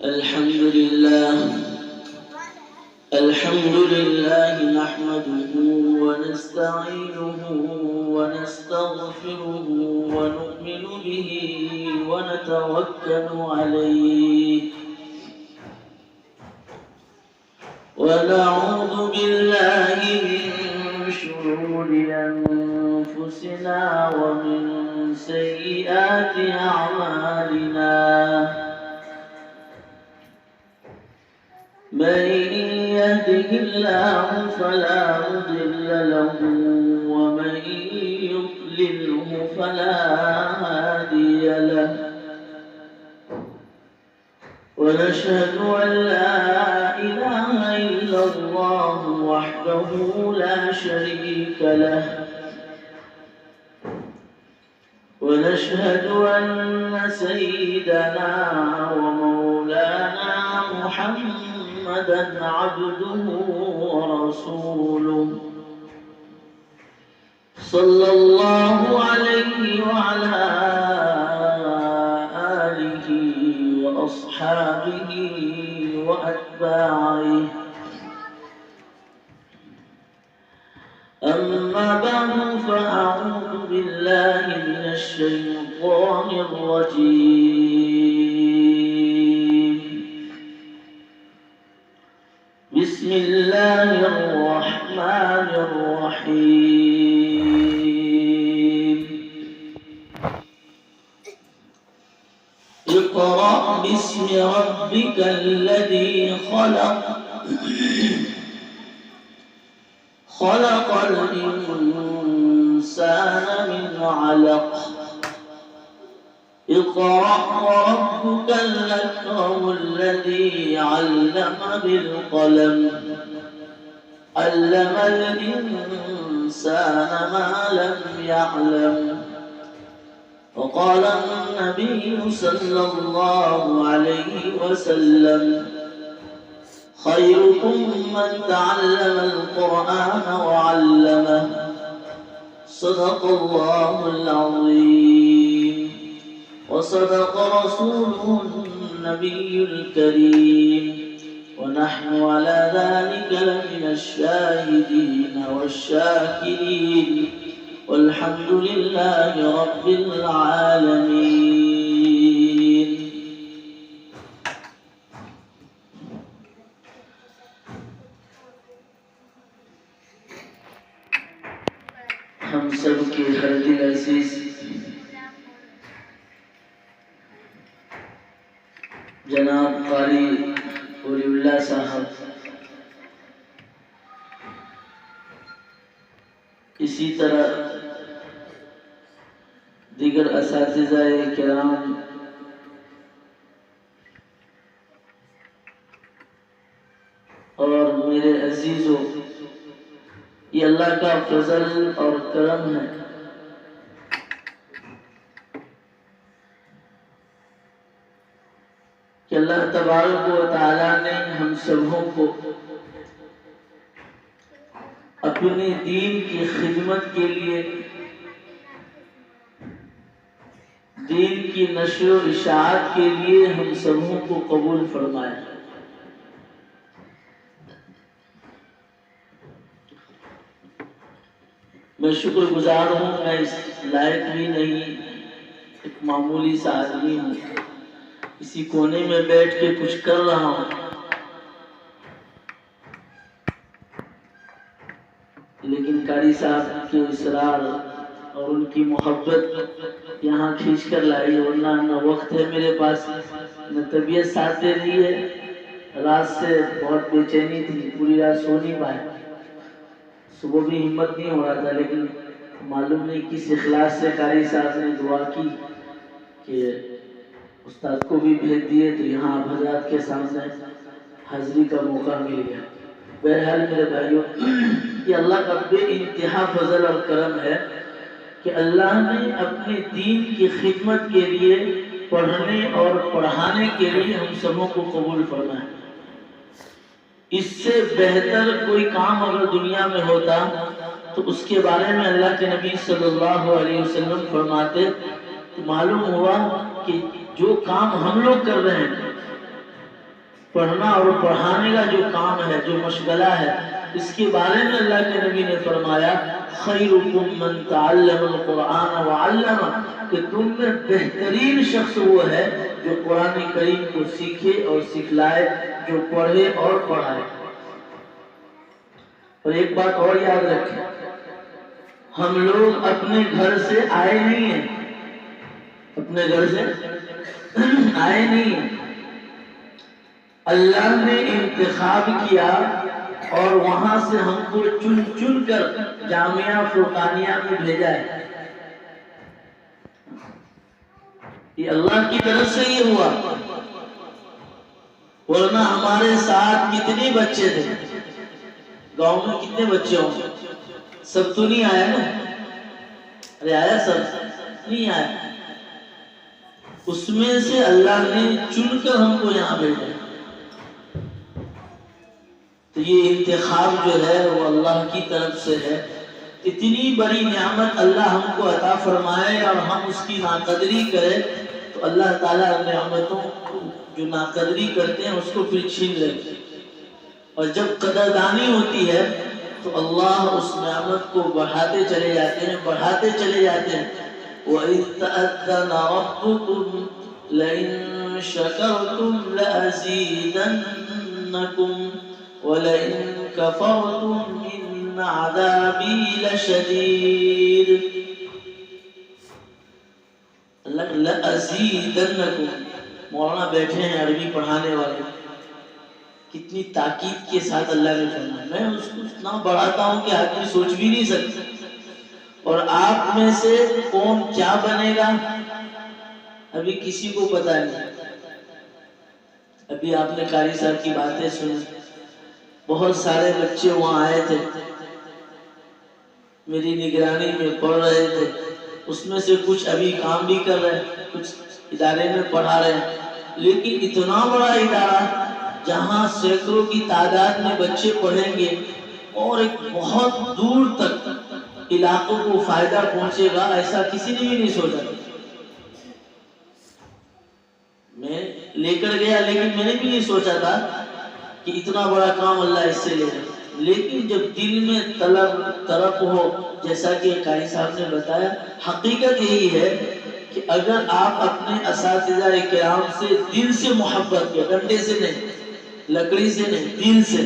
الحمد لله نحمده ونستعينه ونستغفره ونؤمن به ونتوكل عليه ونعوذ بالله من شرور أنفسنا ومن سيئات أعمالنا من يهده الله فلا مضل له ومن يضلله فلا هادي له ونشهد أن لا إله إلا الله وحده لا شريك له ونشهد أن سيدنا ومولانا محمدا عبده ورسوله صلى الله عليه وعلى آله وأصحابه وأتباعه أما بعد فأعوذ بالله من الشيطان الرجيم بسم الله الرحمن الرحيم اقرأ باسم ربك الذي خلق خلق الإنسان من علق اقرأ وربك الأكرم الذي علم بالقلم علم الإنسان ما لم يعلم وقال النبي صلى الله عليه وسلم خيركم من تعلم القرآن وعلمه صدق الله العظيم وصدق رسوله النبي الكريم ونحن على ذلك لمن الشاهدين والشاكرين والحمد لله رب العالمين. ہم سب کے خالد العزیز جناب قاری ولی اللہ صاحب، اسی طرح دیگر اساتذہ کرام اور میرے عزیزوں، یہ اللہ کا فضل اور کرم ہے کہ اللہ تبارک و تعالی نے ہم سبوں کو اپنے دین کی خدمت کے لیے، دین کی نشر و اشاعت کے لیے ہم سبوں کو قبول فرمایا۔ میں شکر گزار ہوں، میں اس لائق بھی نہیں، ایک معمولی سا آدمی ہوں، اسی کونے میں بیٹھ کے کچھ کر رہا ہوں، لیکن قاری صاحب کے اصرار اور ان کی محبت یہاں کھینچ کر لائی، ورنہ نہ وقت ہے میرے پاس، نہ طبیعت ساتھ دے رہی ہے۔ رات سے بہت بے چینی تھی، پوری رات سو نہیں پائے، صبح بھی ہمت نہیں ہو رہا تھا، لیکن معلوم نہیں کس اخلاص سے قاری صاحب نے دعا کی کہ استاد کو بھی بھیج دیے، تو یہاں آپ حضرات کے سامنے حاضری کا موقع مل گیا۔ بہرحال میرے بھائیوں، یہ اللہ کا بے انتہا فضل اور کرم ہے کہ اللہ نے اپنے دین کی خدمت کے لیے، پڑھنے اور پڑھانے کے لیے ہم سبوں کو قبول فرمایا۔ اس سے بہتر کوئی کام اگر دنیا میں ہوتا تو اس کے بارے میں اللہ کے نبی صلی اللہ علیہ وسلم فرماتے، تو معلوم ہوا کہ جو کام ہم لوگ کر رہے ہیں پڑھنا اور پڑھانے کا جو کام ہے، جو مشغلہ ہے، اس کے بارے میں اللہ کے نبی نے فرمایا خیرکم من تعلم القرآن وعلمہ، کہ تم میں بہترین شخص وہ ہے جو قرآن کریم کو سیکھے اور سکھلائے، جو پڑھے اور پڑھائے۔ اور ایک بات اور یاد رکھیں، ہم لوگ اپنے گھر سے آئے نہیں ہیں، اپنے گھر سے آئے نہیں ہیں، اللہ نے انتخاب کیا اور وہاں سے ہم کو چن چن کر جامعہ فرقانیہ میں بھیجا ہے۔ یہ اللہ کی طرف سے یہ ہوا، ورنہ ہمارے ساتھ کتنے بچے تھے، گاؤں میں کتنے بچے ہوں گے، سب تو نہیں آیا نا، ارے آیا سب نہیں آیا، اس میں سے اللہ نے چن کر ہم کو یہاں بھیجا۔ تو یہ انتخاب جو ہے وہ اللہ کی طرف سے ہے۔ اتنی بڑی نعمت اللہ ہم کو عطا فرمائے اور ہم اس کی ناقدری کریں تو اللہ تعالیٰ نعمتوں جو ناقدری کرتے ہیں اس کو پھر چھین لیتے ہیں، اور جب قدردانی ہوتی ہے تو اللہ اس نعمت کو بڑھاتے چلے جاتے ہیں، بڑھاتے چلے جاتے ہیں۔ وَإِذْ تَأَذَّنَ رَبُّكُمْ لَئِن شَكَرْتُمْ لَأَزِيدَنَّكُمْ وَلَئِن كَفَرْتُمْ إِنَّ عَذَابِي لَشَدِيدٌ۔ لَأَزِيدَنَّكُمْ، مولانا بیٹھے ہیں عربی پڑھانے والے، کتنی تاکید کے ساتھ اللہ نے فرمایا، میں اس کو اتنا بڑھاتا ہوں کہ آدمی سوچ بھی نہیں سکتا۔ اور آپ میں سے کون کیا بنے گا ابھی کسی کو پتا نہیں۔ ابھی آپ نے قاری صاحب کی باتیں سنی، بہت سارے بچے وہاں آئے تھے، میری نگرانی میں پڑھ رہے تھے، اس میں سے کچھ ابھی کام بھی کر رہے ہیں، کچھ ادارے میں پڑھا رہے ہیں، لیکن اتنا بڑا ادارہ جہاں سینکڑوں کی تعداد میں بچے پڑھیں گے اور ایک بہت دور تک علاقوں کو فائدہ پہنچے گا، ایسا کسی نے بھی نہیں سوچا۔ میں لے کر گیا لیکن میں نے بھی نہیں سوچا تھا کہ اتنا بڑا کام اللہ اس سے لے رہا، لیکن جب دل میں طلب ہو، جیسا کہ قاری صاحب نے بتایا، حقیقت یہی ہے کہ اگر آپ اپنے اساتذہ کرام سے دل سے محبت کیا، ڈنڈے سے نہیں، لکڑی سے نہیں، دل سے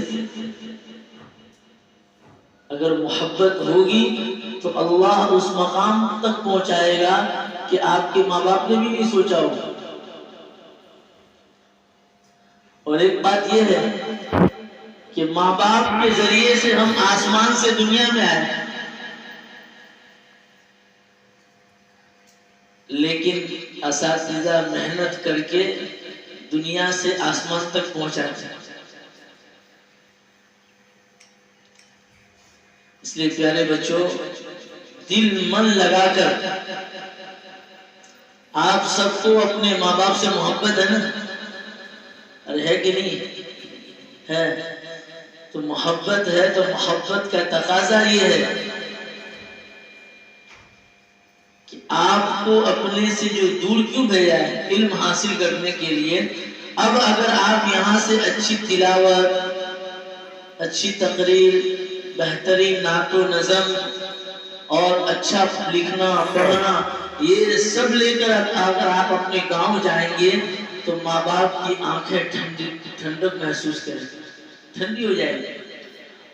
اگر محبت ہوگی تو اللہ اس مقام تک پہنچائے گا کہ آپ کے ماں باپ نے بھی نہیں سوچا ہوگا۔ اور ایک بات یہ ہے کہ ماں باپ کے ذریعے سے ہم آسمان سے دنیا میں آئے، لیکن اساتذہ محنت کر کے دنیا سے آسمان تک پہنچاتے ہیں۔ اس لیے پیارے بچوں، دل من لگا کر آپ سب کو اپنے ماں باپ سے محبت ہے نا، ارے ہے کہ نہیں ہے؟ تو محبت ہے تو محبت کا تقاضا یہ ہے کہ آپ کو اپنے سے جو دور کیوں بھیجا ہے علم حاصل کرنے کے لیے، اب اگر آپ یہاں سے اچھی تلاوت، اچھی تقریر، بہترین نعت و نظم اور اچھا لکھنا پڑھنا یہ سب لے کر اگر آپ اپنے گاؤں جائیں گے تو ماں باپ کی آنکھیں ٹھنڈک محسوس کریں گے، ٹھنڈی ہو جائے گی،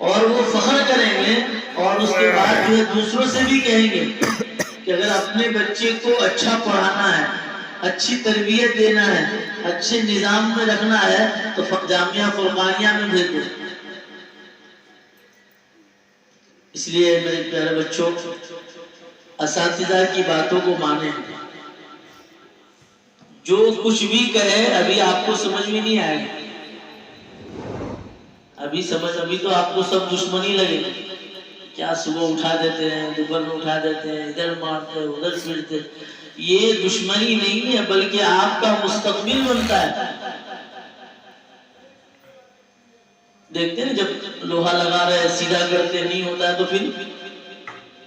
اور وہ فخر کریں گے، اور اس کے بعد جو ہے دوسروں سے بھی کہیں گے کہ اگر اپنے بچے کو اچھا پڑھانا ہے، اچھی تربیت دینا ہے، اچھے نظام میں رکھنا ہے تو جامعہ فرقانیہ میں بھیج دو۔ اس لیے میرے پیارے بچوں، اساتذہ کی باتوں کو مانیں، جو کچھ بھی کہے ابھی آپ کو سمجھ میں نہیں آئے گا، ابھی تو آپ کو سب دشمنی لگے گی، کیا صبح اٹھا دیتے ہیں، دوپہر میں اٹھا دیتے ہیں، ادھر مارتے ہیں ادھر پھرتے، یہ دشمنی نہیں ہے بلکہ آپ کا مستقبل بنتا ہے۔ دیکھتے ہیں جب لوہا لگا رہے سیدھا کرتے نہیں ہوتا ہے تو پھر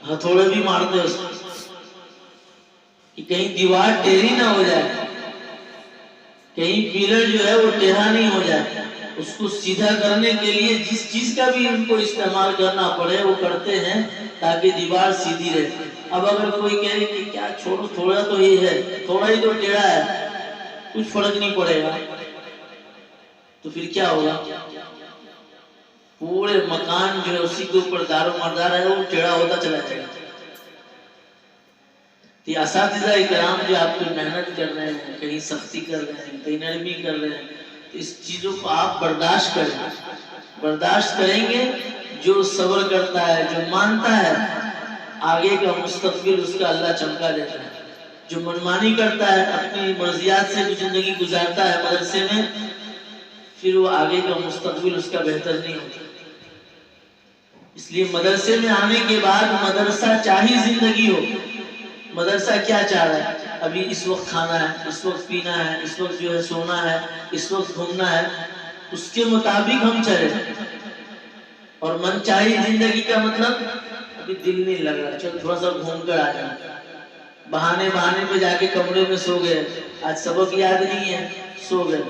ہتھوڑے بھی مارتے اس کو کہ کہیں دیوار ٹیڑھی نہ ہو جائے۔ کہیں پیلر جو ہے وہ ٹیڑھا نہیں ہو جائے، اس کو سیدھا کرنے کے لیے جس چیز کا بھی ان کو استعمال کرنا پڑے وہ کرتے ہیں تاکہ دیوار سیدھی رہے۔ اب اگر کوئی کہے کہ کیا چھوڑو، تھوڑا تو یہ ہے، تھوڑا ہی تو ٹیڑھا ہے، کچھ فرق نہیں پڑے گا، تو پھر کیا ہوگا؟ پورے مکان جو ہے اسی کے اوپر دار و مدار ہے، وہ ٹیڑھا ہوتا چلا جائے گا۔ یہ اساتذہ اکرام جو آپ کو محنت کر رہے ہیں، کہیں سختی کر رہے ہیں، کہیں نرمی کر رہے ہیں، اس چیزوں کو آپ برداشت کریں، برداشت کریں گے۔ جو صبر کرتا ہے، جو مانتا ہے، آگے کا مستقبل اس کا اللہ چمکا دیتا ہے۔ جو منمانی کرتا ہے، اپنی مرضیات سے جو زندگی گزارتا ہے مدرسے میں، پھر وہ آگے کا مستقبل اس کا بہتر نہیں ہوتا۔ اس لیے مدرسے میں آنے کے بعد مدرسہ چاہی زندگی ہو، مدرسہ کیا چاہ رہا ہے؟ ابھی اس وقت کھانا ہے، اس وقت پینا ہے، اس وقت جو ہے سونا ہے، اس وقت گھومنا ہے، اس کے مطابق ہم چلے۔ اور من چاہی زندگی کا مطلب ابھی دل نہیں لگ رہا، چل تھوڑا سا گھوم کر آ جائیں، بہانے پہ جا کے کمرے میں سو گئے، آج سبق یاد نہیں ہے، سو گئے۔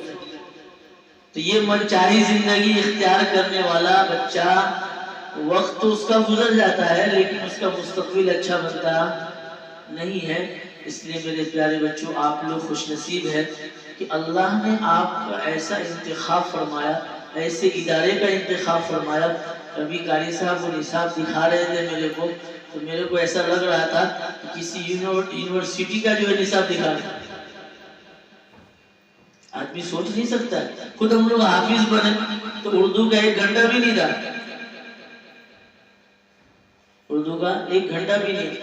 تو یہ من چاہی زندگی اختیار کرنے والا بچہ، وقت تو اس کا گزر جاتا ہے لیکن اس کا مستقبل اچھا بنتا نہیں ہے۔ اس لیے میرے پیارے بچوں، آپ لوگ خوش نصیب ہے کہ اللہ نے آپ کا ایسا انتخاب فرمایا، ایسے ادارے کا انتخاب فرمایا۔ ابھی قاری صاحب وہ نصاب دکھا رہے تھے میرے کو، تو میرے کو ایسا لگ رہا تھا کہ کسی یونیورسٹی کا جو ہے نصاب دکھا رہے ہیں۔ آدمی سوچ نہیں سکتا ہے، خود ہم لوگ حافظ بنے تو اردو کا 1 گھنٹہ بھی نہیں تھا، اردو کا 1 گھنٹہ بھی نہیں،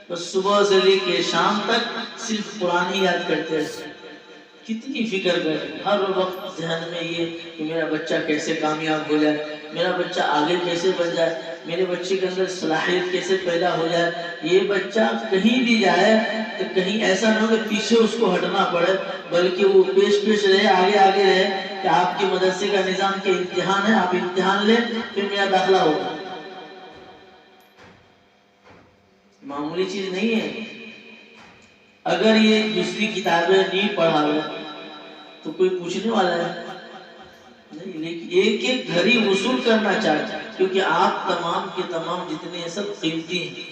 بس صبح سے لے کے شام تک صرف قرآن ہی یاد کرتے ہیں۔ کتنی فکر کرتے، ہر وقت ذہن میں یہ کہ میرا بچہ کیسے کامیاب ہو جائے، میرا بچہ آگے کیسے بڑھ جائے، میرے بچے کے اندر صلاحیت کیسے پیدا ہو جائے۔ یہ بچہ کہیں بھی جائے تو کہیں ایسا نہ ہو کہ پیچھے اس کو ہٹنا پڑے، بلکہ وہ پیش رہے، آگے رہے کہ آپ کے مدرسے کا نظام کے امتحان ہے، آپ امتحان لیں پھر میرا داخلہ ہوگا۔ معمولی چیز نہیں ہے۔ اگر یہ دوسری کتابیں نہیں پڑھا ہو تو کوئی پوچھنے والا ہے نہیں، لیکن ایک گھڑی وصول کرنا چاہتا ہے، کیونکہ آپ تمام کے تمام جتنے ہیں سب قیمتی ہیں۔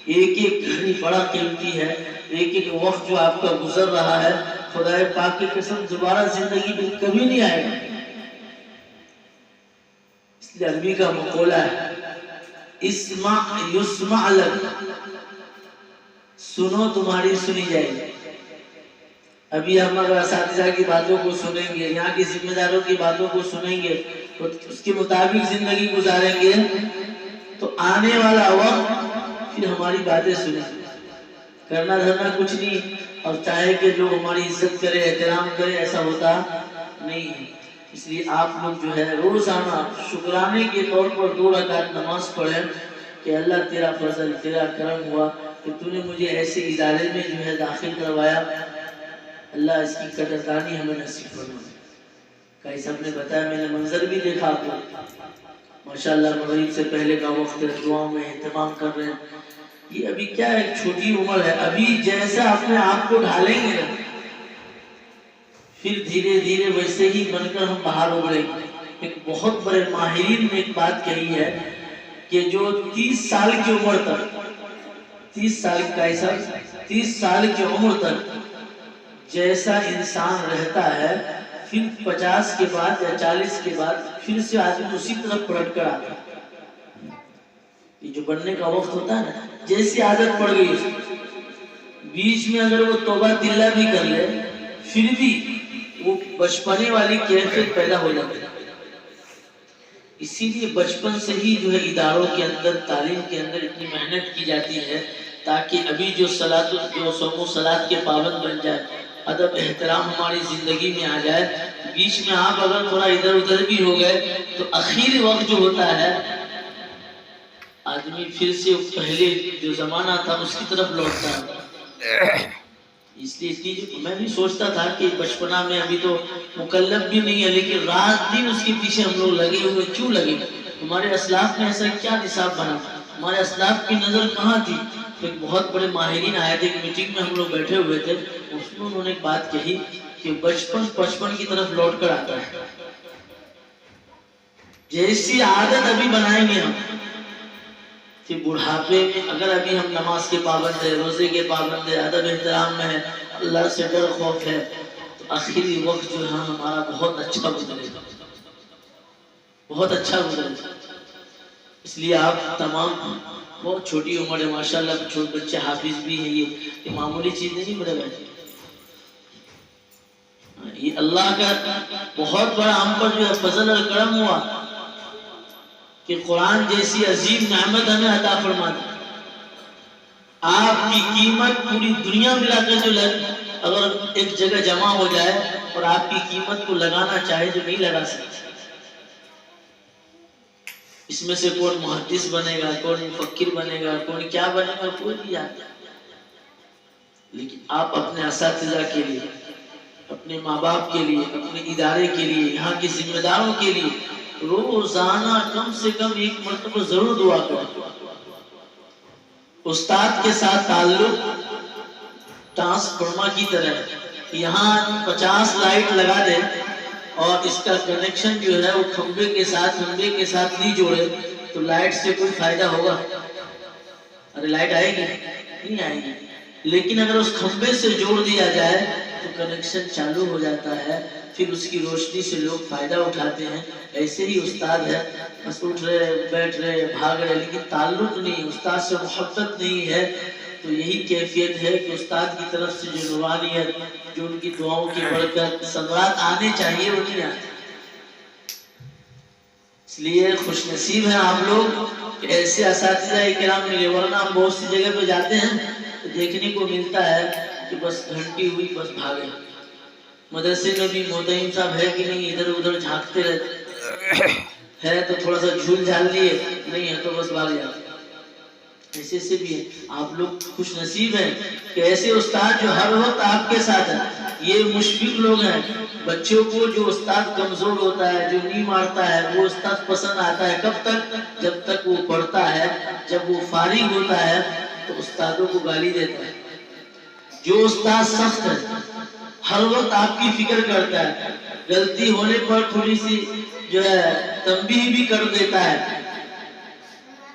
ایک گھڑی بڑا قیمتی ہے، ایک وقت جو آپ کا گزر رہا ہے، خدا پاک کی قسم دوبارہ زندگی میں کبھی نہیں آئے گا۔ اس لیے عربی کا مقولہ ہے، اسمع یسمع لک، سنو تمہاری سنی جائے گی۔ ابھی ہم اگر اساتذہ کی باتوں کو سنیں گے، یہاں کے ذمہ داروں کی باتوں کو سنیں گے، تو اس کے مطابق زندگی گزاریں گے، تو آنے والا وقت پھر ہماری باتیں سنیں گے۔ کرنا دھرنا کچھ نہیں، اور چاہے کہ لوگ ہماری عزت کرے، احترام کرے، ایسا ہوتا نہیں ہے۔ اس لیے آپ لوگ جو ہے روزانہ شکرانے کے طور پر 2 رکعت نماز پڑھیں کہ اللہ تیرا فضل، تیرا کرم ہوا کہ تو نے مجھے ایسے ادارے میں جو ہے داخل کروایا، اللہ اس کی قدردانی ہمیں نصیب فرمائے۔ قاری صاحب نے بتایا، میں نے منظر بھی دیکھا آپ کو، ماشاءاللہ مغرب سے پہلے کا وقت ہے، دعاؤں میں اہتمام کر رہے ہیں۔ یہ ابھی کیا ایک چھوٹی عمر ہے، ابھی جیسا اپنے آپ کو ڈھالیں گے پھر دھیرے دھیرے ویسے ہی بن کر ہم باہر ابھریں گے۔ ایک بہت بڑے ماہرین نے ایک بات کہی ہے کہ جو 30 سال کی عمر تک، 30 سال کا ایسا 30 سال کی عمر تک جیسا انسان رہتا ہے، پھر 50 کے بعد یا 40 کے بعد پھر سے آدمی اسی طرف پلٹ کر آتا ہے۔ یہ جو بننے کا وقت ہوتا ہے نا، جیسی عادت پڑ گئی اس کو، بیچ میں اگر وہ توبہ تلہ بھی کر لے پھر بھی وہ بچپنے والی کیفیت پیدا ہو جاتی ہے۔ اسی لیے بچپن سے ہی جو ہے اداروں کے اندر، تعلیم کے اندر اتنی محنت کی جاتی ہے تاکہ ابھی جو صوم و صلات کے پابند بن جائے، ادب احترام ہماری زندگی میں آ جائے۔ بیچ میں آپ اگر تھوڑا ادھر ادھر بھی ہو گئے تو آخری وقت جو ہوتا ہے آدمی پھر سے پہلے جو زمانہ تھا اس کی طرف لوٹتا ہے۔ اس لیے میں بھی سوچتا تھا کہ بچپنا میں ابھی تو مکلف بھی نہیں ہے، لیکن رات دن اس کے پیچھے ہم لوگ لگے ہوئے کیوں لگے؟ ہمارے اسلاف میں ایسا کیا نصاب بنا؟ ہمارے اسلاف کی نظر کہاں تھی؟ ایک بہت بڑے ماہرین آئے تھے، ایک میٹنگ میں ہم لوگ بیٹھے ہوئے تھے، اس میں انہوں نے ایک بات کہی کہ بچپن بچپن کی طرف لوٹ کر آتا ہے. جیسی عادت ابھی بنائیں گے ہم کہ بڑھاپے میں اگر ابھی ہم نماز کے پابند ہے، روزے کے پابند ہے، ادب احترام میں ہے، اللہ سے ڈر خوف ہے، تو آخری وقت جو ہے ہمارا بہت اچھا گزرے گا، بہت اچھا گزرے گا. اس لیے آپ تمام بہت چھوٹی عمر ہے ماشاءاللہ، چھوٹے بچے حافظ بھی ہیں، یہ معمولی چیز نہیں میرے بھائی. یہ اللہ کا بہت بڑا ہم پر جو ہے فضل اور کرم ہوا کہ قرآن جیسی عظیم نعمت ہمیں عطا فرما دی. آپ کی قیمت پوری دنیا ملا کر جو اگر ایک جگہ جمع ہو جائے اور آپ کی قیمت کو لگانا چاہے تو نہیں لگا سکتے. اس میں سے کون محدث بنے گا، کون مفکر بنے گا، کون کیا بنے گا، کوئی نہیں جانتا. لیکن آپ اپنے اساتذہ کے لیے، اپنے ماں باپ کے لیے، اپنے ادارے کے لیے، یہاں کے ذمہ داروں کے لیے روزانہ کم سے کم ایک مرتبہ ضرور دعا کریں. استاد کے ساتھ تعلق ٹرانسفارمر کی طرح، یہاں 50 لائٹ لگا دے اور اس کا کنیکشن جو ہے وہ کھمبے کے ساتھ نہیں جوڑے تو لائٹ سے کوئی فائدہ ہوگا؟ ارے لائٹ آئے گی؟ نہیں آئے گی. لیکن اگر اس کھمبے سے جوڑ دیا جائے تو کنیکشن چالو ہو جاتا ہے، پھر اس کی روشنی سے لوگ فائدہ اٹھاتے ہیں. ایسے ہی استاد ہے، بس اٹھ رہے، بیٹھ رہے، بھاگ رہے، لیکن تعلق نہیں، استاد سے محبت نہیں ہے. تو یہی کیفیت ہے کہ استاد کی طرف سے جو نورانیت، جو ان کی دعاؤں کی برکت، ثمرات آنے چاہیے وہ نہیں آتے. اس لیے خوش نصیب ہیں آپ لوگ کہ ایسے اساتذہ کرام ملے، ورنہ ہم بہت سی جگہ پہ جاتے ہیں تو دیکھنے کو ملتا ہے کہ بس گھنٹی ہوئی بس بھاگے. مدرسے میں بھی مہتمم صاحب ہے کہ نہیں، ادھر ادھر جھانکتے رہتے ہے تو تھوڑا سا جھول جھال لیے، نہیں ہے تو بس بھاگ جاتے. ایسے سے بھی ہے. آپ لوگ خوش نصیب ہیں کہ ایسے استاد جو ہر وقت آپ کے ساتھ ہیں. یہ مشفق لوگ ہیں. بچوں کو جو استاد کمزور ہوتا ہے، جو نہیں مارتا ہے، وہ استاد پسند آتا ہے. کب تک؟ جب تک وہ پڑھتا ہے. جب وہ فارغ ہوتا ہے تو استادوں کو گالی دیتا ہے. جو استاد سخت ہے، ہر وقت آپ کی فکر کرتا ہے، غلطی ہونے پر تھوڑی سی جو ہے تنبیہ بھی کر دیتا ہے.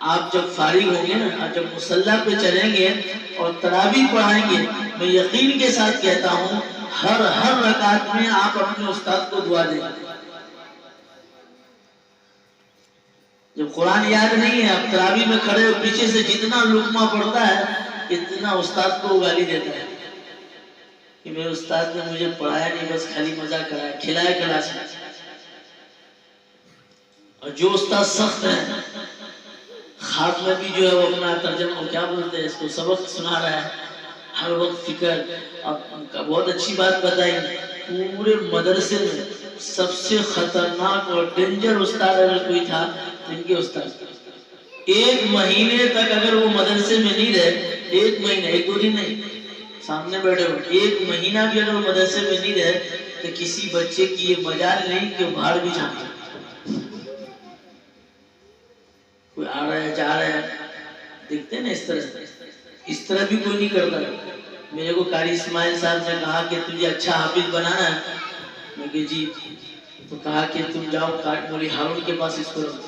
آپ جب فارغ ہوں گے نا، جب مصلی پہ چلیں گے اور تراویح پڑھائیں گے، میں یقین کے ساتھ کہتا ہوں ہر رکعت میں آپ اپنے استاد کو دعا دیں. جب قرآن یاد نہیں ہے، آپ تراویح میں کھڑے ہو، پیچھے سے جتنا لقمہ پڑتا ہے اتنا استاد کو گالی دیتا ہے کہ میرے استاد نے مجھے پڑھایا نہیں، بس خالی مزہ کرایا، کھلایا کلاس میں. اور جو استاد سخت ہے، خواب میں بھی جو ہے وہ اپنا ترجمہ کیا بولتے ہیں اس کو، سبق سنا رہا ہے، ہر وقت فکر. اب بہت اچھی بات بتائی، پورے مدرسے میں سب سے خطرناک اور ڈینجر استاد اگر کوئی تھا تو ان کے استاد. 1 مہینے تک اگر وہ مدرسے میں نہیں رہے، 1 مہینہ، 1-2 دن نہیں، سامنے بیٹھے ہوئے 1 مہینہ بھی اگر وہ مدرسے میں نہیں رہے تو کسی بچے کی یہ مجال نہیں کہ وہ باہر بھی جانا. کوئی آ رہا ہے، جا رہا ہے، دیکھتے ہیں نا اس طرح بھی کوئی نہیں کرتا. میرے کو قاری اسماعیل صاحب نے کہا کہ تجھے اچھا حافظ بنانا ہے، میں کہ جی. تو کہا کہ تم جاؤ کاٹ مولی ہارون کے پاس اس کو رکھو.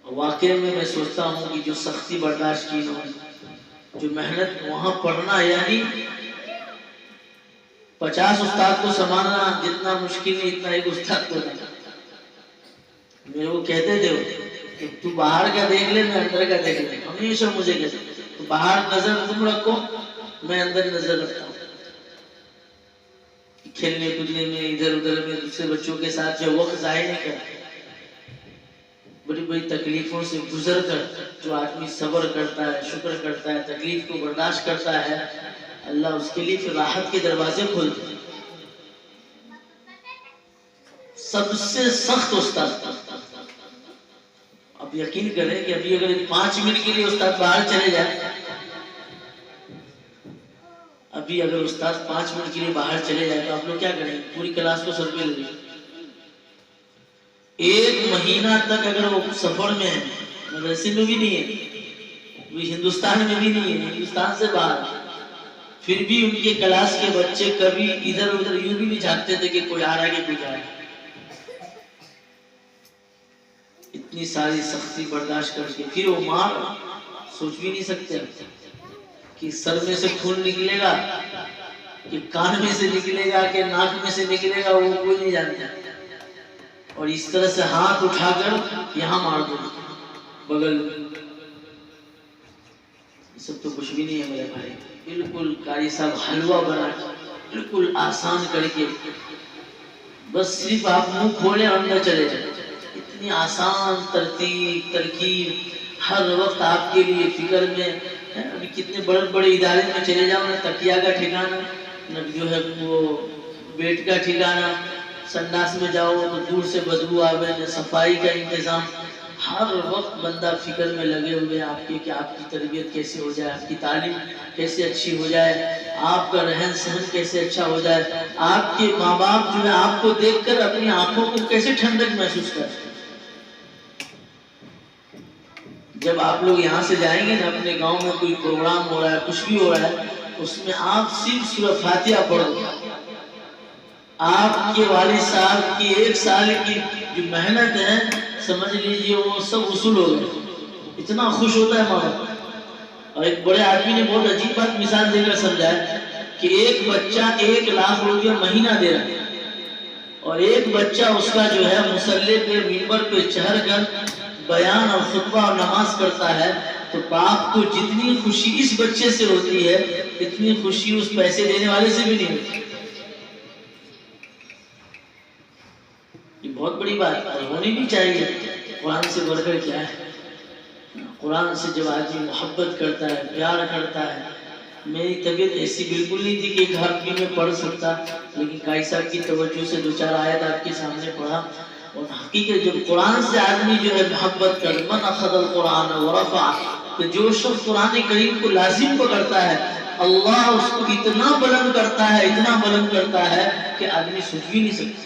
واقعی میں سوچتا ہوں کہ جو سختی برداشت کی انہوں نے، جو محنت وہاں پڑھنا، یعنی 50 استاد کو سنبھالنا جتنا مشکل نہیں اتنا ایک استاد کو دینا. میرے وہ کہتے تھے کہ تو باہر کا دیکھ لے، میں اندر کا دیکھ لے. ہمیشہ مجھے کہتے تو باہر نظر تم رکھو، میں اندر نظر رکھتا ہوں. کھیلنے کودنے میں، ادھر ادھر میں، دوسرے بچوں کے ساتھ جو وقت ضائع نہیں کرتا. بڑی بڑی تکلیفوں سے گزر کر جو آدمی صبر کرتا ہے، شکر کرتا ہے، تکلیف کو برداشت کرتا ہے، اللہ اس کے لیے پھر راحت کے دروازے کھولتے ہیں. سب سے سخت استاد. اب یقین کریں کہ ابھی اگر 5 منٹ کے لیے استاد باہر چلے جائے، ابھی اگر استاد 5 منٹ کے لیے باہر چلے جائے تو آپ لوگ کیا کریں؟ پوری کلاس کو سر پہ لے لیں. 1 مہینہ تک اگر وہ سفر میں ہے، مدرسے میں بھی نہیں ہے، ہندوستان میں بھی نہیں ہے، ہندوستان سے باہر، پھر بھی ان کے کلاس کے بچے کبھی ادھر ادھر یوں بھی نہیں جھانکتے تھے کہ کوئی آ رہا ہے کہ کوئی جا رہا ہے. اتنی ساری سختی برداشت کر کے پھر وہ مار سوچ بھی نہیں سکتے کہ سر میں سے خون نکلے گا کہ کان میں سے نکلے گا کہ ناک میں سے نکلے گا، وہ کوئی نہیں جانتا. اور اس طرح سے ہاتھ اٹھا کر یہاں مار دو بغل میں. یہ سب تو کچھ بھی نہیں ہے میرے بھائی. بالکل قاری صاحب حلوہ بنا بالکل آسان کر کے بس صرف آپ منہ کھولیں اور اندر چلے جائیں. اتنی آسان ترکیب ہر وقت آپ کے لیے فکر میں. ابھی کتنے بڑے بڑے ادارے میں چلے جاؤ نا، تکیہ کا ٹھکانہ نہ جو ہے وہ بیڈ کا ٹھکانہ، سنڈاس میں جاؤ تو دور سے بدبو آوے، نہ صفائی کا انتظام. ہر وقت بندہ فکر میں لگے ہوئے آپ کے کہ آپ کی تربیت کیسے ہو جائے، آپ کی تعلیم کیسے اچھی ہو جائے، آپ کا رہن سہن کیسے اچھا ہو جائے، آپ کے ماں باپ جو ہے آپ کو دیکھ کر اپنی آنکھوں کو کیسے ٹھنڈک محسوس کریں. جب آپ لوگ یہاں سے جائیں گے نا، اپنے گاؤں میں کوئی پروگرام ہو رہا ہے، کچھ بھی ہو رہا ہے، اس میں آپ صرف سورہ فاتحہ پڑھو. آپ کے والد صاحب کی 1 سال کی جو محنت ہے سمجھ لیجئے وہ سب وصول ہو گئے. اتنا خوش ہوتا ہے ماں باپ. اور ایک بڑے آدمی نے بہت عجیب بات مثال دے کر سمجھایا کہ ایک بچہ 1 لاکھ روپیہ مہینہ دے رہا ہے اور ایک بچہ اس کا جو ہے مصلی پہ منبر پہ چڑھ کر بیان اور خطبہ اور نماز کرتا ہے، تو باپ کو جتنی خوشی اس بچے سے ہوتی ہے اتنی خوشی اس پیسے دینے والے سے بھی نہیں ہوتی. یہ بہت بڑی بات ہے، ہونی بھی چاہیے. قرآن سے بڑھ کر کیا ہے؟ قرآن سے جب آدمی محبت کرتا ہے، پیار کرتا ہے. میری طبیعت ایسی بالکل نہیں تھی کہ ایک ہفتے میں پڑھ سکتا، لیکن قاری صاحب کی توجہ سے 2-4 آیت آپ کے سامنے پڑھا. اور حقیقت جب قرآن سے آدمی جو ہے محبت کر، من اخذ القرآن ورفع، کہ جو شخص قرآن کریم کو لازم پکڑتا ہے اللہ اس کو اتنا بلند کرتا ہے، اتنا بلند کرتا ہے کہ آدمی سوچ بھی نہیں سکتا.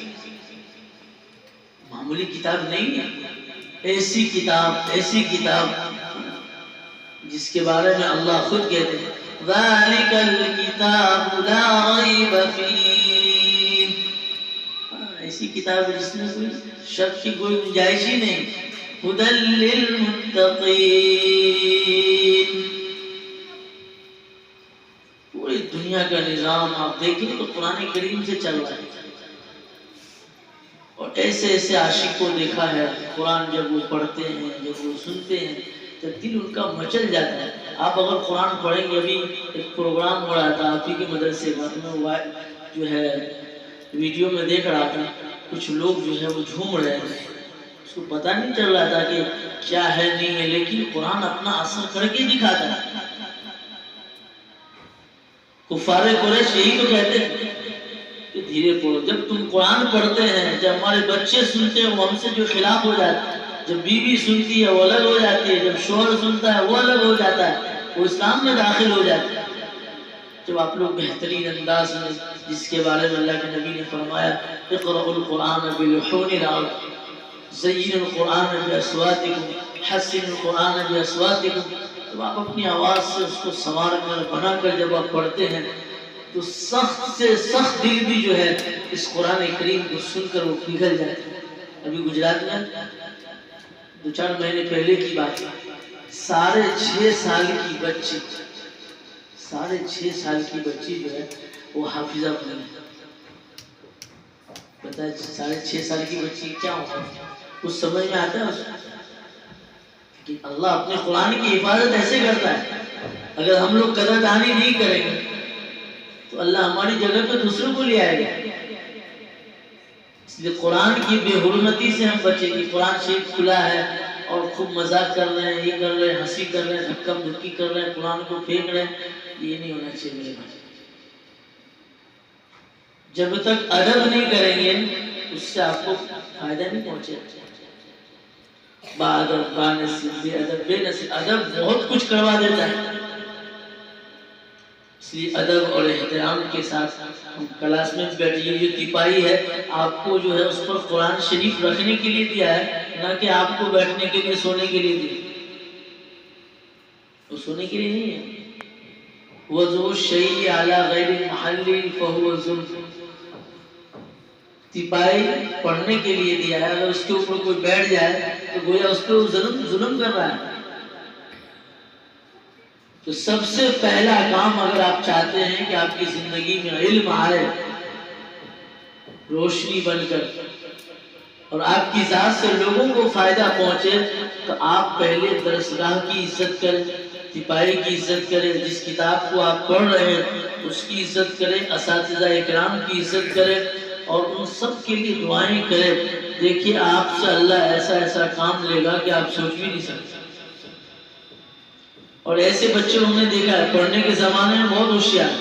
معمولی کتاب نہیں ہے، ایسی کتاب جس کے بارے میں اللہ خود کہتے ہیں ذَلِكَ الْكِتَابُ لَا رَيْبَ فِيهِ. ایسی کتاب ہے جس میں کوئی شک کی کوئی گنجائش ہی نہیں. هُدًى لِّلْمُتَّقِينَ. پوری دنیا کا نظام آپ دیکھیں تو قرآن کریم سے چل رہا ہے. اور ایسے عاشق کو دیکھا ہے قرآن جب وہ پڑھتے ہیں، جب وہ سنتے ہیں تو دل ان کا مچل جاتا ہے. آپ اگر قرآن پڑھیں گے، ابھی ایک پروگرام ہو رہا تھا آپ ہی کے مدرسے میں جو ہے ویڈیو میں دیکھ رہا تھا، کچھ لوگ جو ہے وہ جھوم رہے ہیں. اس کو پتہ نہیں چل رہا تھا کہ کیا ہے نہیں ہے، لیکن قرآن اپنا اثر کر کے دکھاتا ہے. کفار قریش یہی تو کہتے ہیں کہ دھیرے پڑھو. جب تم قرآن پڑھتے ہیں، جب ہمارے بچے سنتے ہیں وہ ہم سے جو خلاف ہو جاتے ہیں، جب بیوی سنتی ہے وہ الگ ہو جاتی ہے، جب شوہر سنتا ہے وہ الگ ہو جاتا ہے، وہ اسلام میں داخل ہو جاتا ہے. جب آپ لوگ بہترین انداز میں جس کے بارے میں اللہ کے نبی نے فرمایا اقرأوا القرآن بلحون العرب زین القرآن باصواتکم حسن القرآن باصواتکم. جب آپ اپنی آواز سے اس کو سنوار کر بنا کر جب آپ پڑھتے ہیں تو سخت سے سخت دل بھی جو ہے اس قرآن کریم کو سن کر وہ پگھل جاتا ہے. ابھی گجرات میں 2-4 مہینے پہلے کی بات ہے، 6.5 سال کی بچی 6.5 سال کی بچی جو ہے وہ حافظہ بنی ہے. پتہ ہے 6.5 سال کی بچی کیا ہوتا ہے؟ کچھ سمجھ میں آتا ہے کہ اللہ اپنے قرآن کی حفاظت ایسے کرتا ہے. اگر ہم لوگ قدردانی نہیں کریں گے تو اللہ ہماری جگہ پہ دوسروں کو لے آئے گا. اس لیے قرآن کی بے حرمتی سے ہم بچیں گے. قرآن شریف کھلا ہے اور خوب مذاق کر رہے ہیں، یہ کر رہے ہیں، ہنسی کر رہے ہیں، دھکم دھکی کر رہے ہیں، قرآن کو پھینک رہے ہیں، یہ نہیں ہونا چاہیے میرے بھائی. جب تک ادب نہیں کریں گے اس سے آپ کو فائدہ نہیں پہنچے. با ادب، با نصیب، بے ادب، بے نصیب. ادب بہت کچھ کروا دیتا ہے. اس لیے ادب اور احترام کے ساتھ ہم کلاس میں بیٹھیے. یہ تپائی ہے آپ کو جو ہے اس پر قرآن شریف رکھنے کے لیے دیا ہے، نہ کہ آپ کو بیٹھنے کے لیے سونے کے لیے دیا. وہ سونے کے لیے نہیں ہے، وضع الشیء علی غیر محلی فہو ظلم، تیپائی پڑھنے کے لیے دیا ہے، اگر اس کے اوپر کوئی بیٹھ جائے تو گویا اس پہ ظلم کر رہا ہے۔ تو سب سے پہلا کام اگر آپ چاہتے ہیں کہ آپ کی زندگی میں علم آئے روشنی بن کر اور آپ کی ذات سے لوگوں کو فائدہ پہنچے، تو آپ پہلے درسگاہ کی عزت کریں، تیپائی کی عزت کریں، جس کتاب کو آپ پڑھ رہے ہیں اس کی عزت کریں، اساتذہ اکرام کی عزت کریں اور ان سب کے لیے دعائیں کریں۔ دیکھیے آپ سے اللہ ایسا ایسا کام لے گا کہ آپ سوچ بھی نہیں سکتے۔ اور ایسے بچے ہم نے دیکھا ہے پڑھنے کے زمانے میں بہت ہوشیار،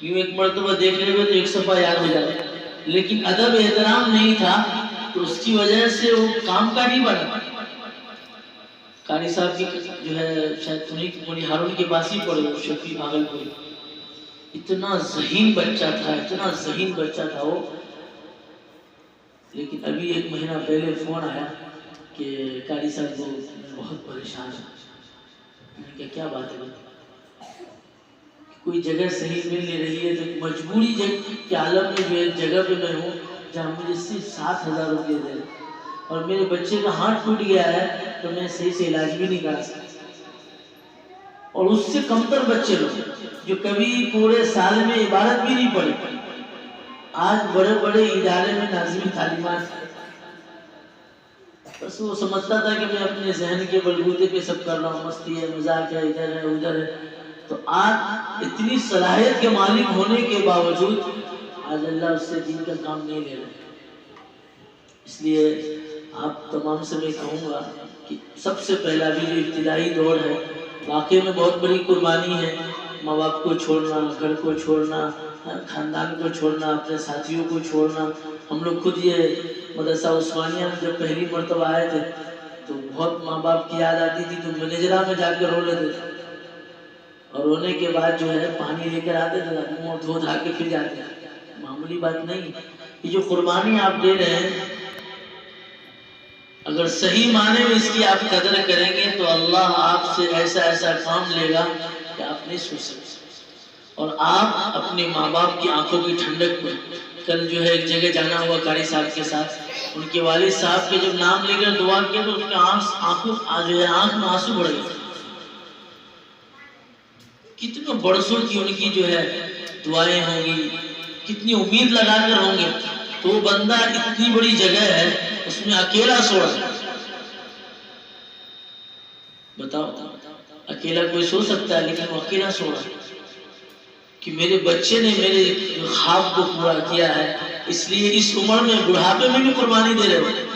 یوں ایک مرتبہ دیکھنے میں تو ایک صفحہ یاد ہو جاتا، لیکن ادب احترام نہیں تھا تو اس کی وجہ سے وہ کام کا نہیں بنا۔ قاری صاحب کی جو ہے شاید منی ہارون کے پاس ہی پڑھے، شفیع بھاگلپوری، اتنا ذہین بچہ تھا وہ، لیکن ابھی ایک مہینہ پہلے فون آیا کہ قاری صاحب کو بہت پریشان ہے۔ میں نے کہا کیا بات ہے؟ کوئی جگہ صحیح مل نہیں رہی ہے، تو مجبوری کے عالم میں جو ایک جگہ پہ میں ہوں جہاں مجھے صرف 7,000 روپے دے رہے اور میرے بچے کا ہاتھ ٹوٹ گیا ہے تو میں صحیح سے علاج بھی نہیں کرا سکتا، اور اس سے کمتر بچے لوگ جو کبھی پورے سال میں عبادت بھی نہیں پڑھے، آج بڑے بڑے ادارے میں ناظمی تعلیمات، بس وہ سمجھتا تھا کہ میں اپنے ذہن کے بلبوتے پہ سب کر رہا ہوں، مستی ہے، مذاق ہے، ادھر ہے ادھر ہے، تو آج اتنی صلاحیت کے مالک ہونے کے باوجود آج اللہ اس سے دین کا کام نہیں لے رہا۔ اس لیے آپ تمام سے میں کہوں گا کہ سب سے پہلا بھی جو ابتدائی دور ہے واقعی میں بہت بڑی قربانی ہے، ماں باپ کو چھوڑنا، گھر کو چھوڑنا، خاندان کو چھوڑنا، اپنے ساتھیوں کو چھوڑنا۔ ہم لوگ خود یہ مدرسہ عثمانیہ میں جب پہلی مرتبہ آئے تھے تو بہت ماں باپ کی یاد آتی تھی، تو منیجرہ میں جا کے رو لیتے تھے، اور رونے کے بعد جو ہے پانی لے کر آتے تھے، منہ دھو دھا کے پھر جاتے تھے۔ معمولی بات نہیں، یہ جو قربانی آپ دے رہے ہیں اگر صحیح معنی میں اس کی آپ قدر کریں گے تو اللہ آپ سے ایسا ایسا کام لے گا کہ آپ نہیں سوچ سکتے، اور آپ اپنے ماں باپ کی آنکھوں کی ٹھنڈک پر۔ کل جو ہے ایک جگہ جانا ہوا قاری صاحب کے ساتھ، ان کے والد صاحب کے جب نام لے کر دعا کیا تو ان کے آنکھ میں آنسو بڑھ گئے۔ کتنے برسوں کی ان کی جو ہے دعائیں ہوں گی، کتنی امید لگا کر ہوں گے، تو وہ بندہ اتنی بڑی جگہ ہے اس میں اکیلا سو رہا ہے۔ بتاؤ اکیلا کوئی سو سکتا ہے، لیکن وہ اکیلا سو رہا ہے کہ میرے بچے نے میرے خواب کو پورا کیا ہے، اس لیے اس عمر میں بڑھاپے میں بھی قربانی دے رہے ہو۔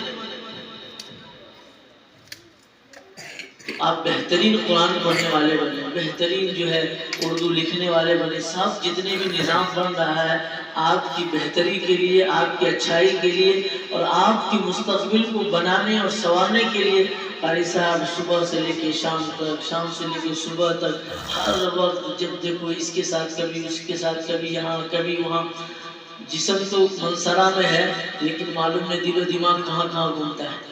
آپ بہترین قرآن پڑھنے والے بنے، بہترین جو ہے اردو لکھنے والے بنے، سب جتنے بھی نظام بن رہا ہے آپ کی بہتری کے لیے، آپ کی اچھائی کے لیے اور آپ کی مستقبل کو بنانے اور سنوارنے کے لیے۔ قاری صاحب صبح سے لے کے شام تک، شام سے لے کے صبح تک، ہر وقت جب دیکھو اس کے ساتھ کبھی اس کے ساتھ، کبھی یہاں کبھی وہاں، جسم تو منصرہ میں ہے لیکن معلوم ہے دل و دماغ کہاں کہاں گھومتا ہے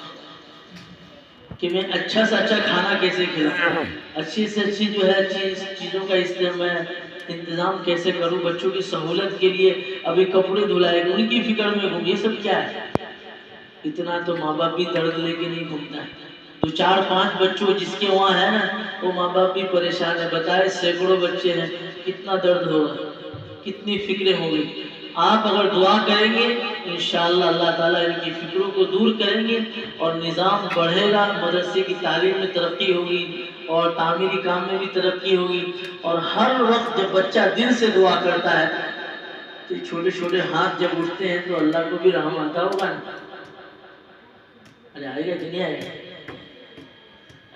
کہ میں اچھا سے اچھا کھانا کیسے کھلاؤں، اچھی سے اچھی جو ہے اچھی چیزوں کا انتظام کیسے کروں، بچوں کی سہولت کے لیے ابھی کپڑے دھلائے گا ان کی فکر میں ہوں، یہ سب کیا ہے؟ اتنا تو ماں باپ بھی درد لے کے نہیں گھومتا ہے۔ 2-4-5 بچوں جس کے وہاں ہے نا وہ ماں باپ بھی پریشان ہے، بتائے سینکڑوں بچے ہیں، کتنا درد ہوگا، کتنی فکریں ہوں گی۔ آپ اگر دعا کریں گے انشاءاللہ اللہ تعالیٰ ان کی فکروں کو دور کریں گے اور نظام بڑھے گا، مدرسے کی تعلیم میں ترقی ہوگی اور تعمیری کام میں بھی ترقی ہوگی، اور ہر وقت جب بچہ دل سے دعا کرتا ہے تو چھوٹے چھوٹے ہاتھ جب اٹھتے ہیں تو اللہ کو بھی رحم آتا ہوگا نا؟ ارے آئے گا کہ نہیں آئے گا؟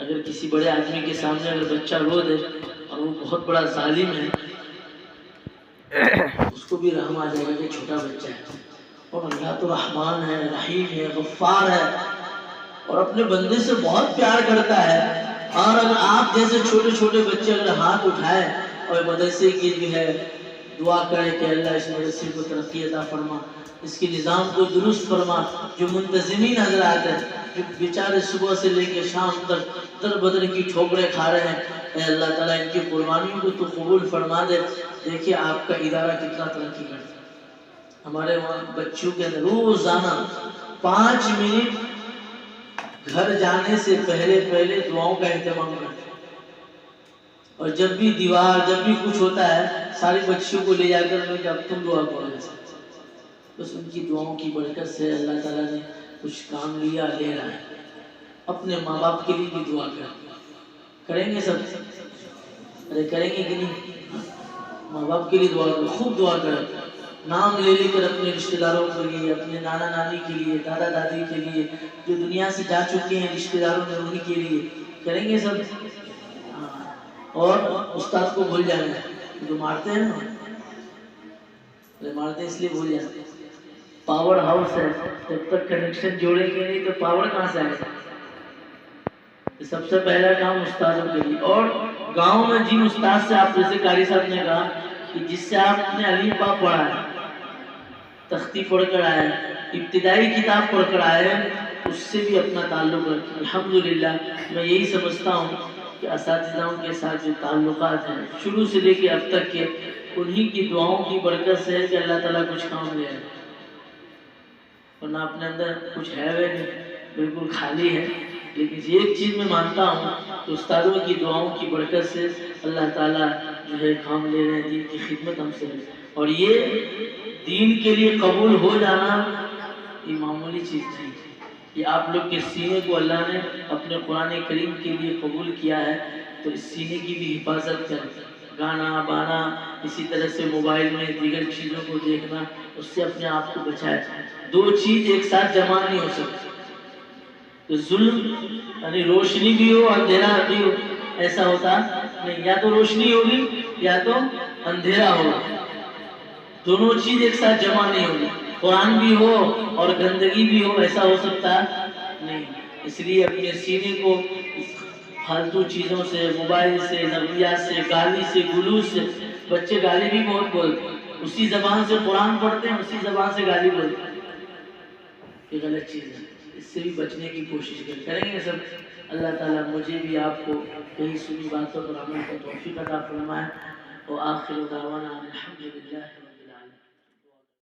اگر کسی بڑے آدمی کے سامنے اگر بچہ رو دے اور وہ بہت بڑا ظالم ہے اس کو بھی رحم آ جائے گا کہ چھوٹا بچہ ہے، اور اللہ تو رحمان ہے، رحیم ہے، غفار ہے اور اپنے بندے سے بہت پیار کرتا ہے۔ اور اگر آپ جیسے چھوٹے چھوٹے بچے اگر ہاتھ اٹھائے اور مدرسے کی جو ہے دعا کرے کہ اللہ اس مدرسے کو ترقی عطا فرما، اس کے نظام کو درست فرما، جو منتظمین حضرات ہیں جو بیچارے صبح سے لے کے شام تک در بدر کی ٹھوکریں کھا رہے ہیں، اے اللہ تعالیٰ ان کی قربانیوں کو تو قبول فرما دے۔ دیکھیے آپ کا ادارہ کتنا ترقی کرتا ہے۔ ہمارے وہاں بچوں کے اندر روزانہ 5 منٹ گھر جانے سے پہلے دعاؤں کا اہتمام کرتے ہیں، اور جب بھی دیوار جب بھی کچھ ہوتا ہے سارے بچوں کو لے جا کر میں کہ اب تم دعا کرو، بس ان کی دعاؤں کی برکت سے اللہ تعالیٰ نے کچھ کام لیا لے رہا ہے۔ اپنے ماں باپ کے لیے بھی دعا کریں گے سب، ارے کریں گے کہ نہیں؟ ماں باپ کے لیے دعا کرو، خوب دعا کریں، نام لے لے کر اپنے رشتہ داروں کے لیے، اپنے نانا نانی کے لیے، دادا دادی کے لیے، جو دنیا سے جا چکے ہیں رشتہ داروں میں انہیں کے لیے کریں گے سب۔ اور استاد کو بھول جائیں گے، جو مارتے ہیں نا، مارتے اس لیے بھول جاتے ہیں۔ پاور ہاؤس ہے، جب تک کنیکشن جوڑیں گے نہیں تو پاور کہاں سے آئے گا؟ سب سے پہلا کام استادوں کے لیے۔ اور گاؤں میں جن استاد سے آپ جیسے قاری صاحب نے کہا کہ جس سے آپ نے الف با پڑھا ہے، تختی پڑھ کر آئے، ابتدائی کتاب پڑھ کر آئے، اس سے بھی اپنا تعلق رکھیں۔ الحمدللہ میں یہی سمجھتا ہوں کہ اساتذاؤں کے ساتھ جو تعلقات ہیں شروع سے لے کے اب تک کے، انہی کی دعاؤں کی برکت سے ہے کہ اللہ تعالیٰ کچھ کام لے آئے، ورنہ اپنے اندر کچھ ہے وہ نہیں، بالکل خالی ہے۔ لیکن ایک چیز میں مانتا ہوں کہ استادوں کی دعاؤں کی برکت سے اللہ تعالیٰ جو ہے کام لے رہے ہیں، دین کی خدمت ہم سے، اور یہ دین کے لیے قبول ہو جانا یہ معمولی چیز نہیں، یہ آپ لوگ کے سینے کو اللہ نے اپنے قرآن کریم کے لیے قبول کیا ہے، تو اس سینے کی بھی حفاظت کریں۔ گانا بانا، اسی طرح سے موبائل میں دیگر چیزوں کو دیکھنا، اس سے اپنے آپ کو بچائے۔ دو چیز ایک ساتھ جمع نہیں ہو سکتی، تو ظلم یعنی روشنی بھی ہو اندھیرا بھی ہو، ایسا ہوتا نہیں، یا تو روشنی ہوگی یا تو اندھیرا ہوگا، دونوں چیز ایک ساتھ جمع نہیں ہوگی۔ قرآن بھی ہو اور گندگی بھی ہو، ایسا ہو سکتا نہیں۔ اس لیے اپنے سینے کو فالتو چیزوں سے، موبائل سے، نظریات سے، گالی سے، گلوز سے، بچے گالی بھی بہت بولتے ہیں، اسی زبان سے قرآن پڑھتے ہیں، اسی زبان سے گالی بولتے ہیں، یہ غلط چیز ہے، اس سے بھی بچنے کی کوشش کریں گے سب۔ اللہ تعالیٰ مجھے بھی آپ کو کہیں سنی باتوں پر عمل کا توفیق عطا فرمائے، وآخر دعوانا الحمدللہ۔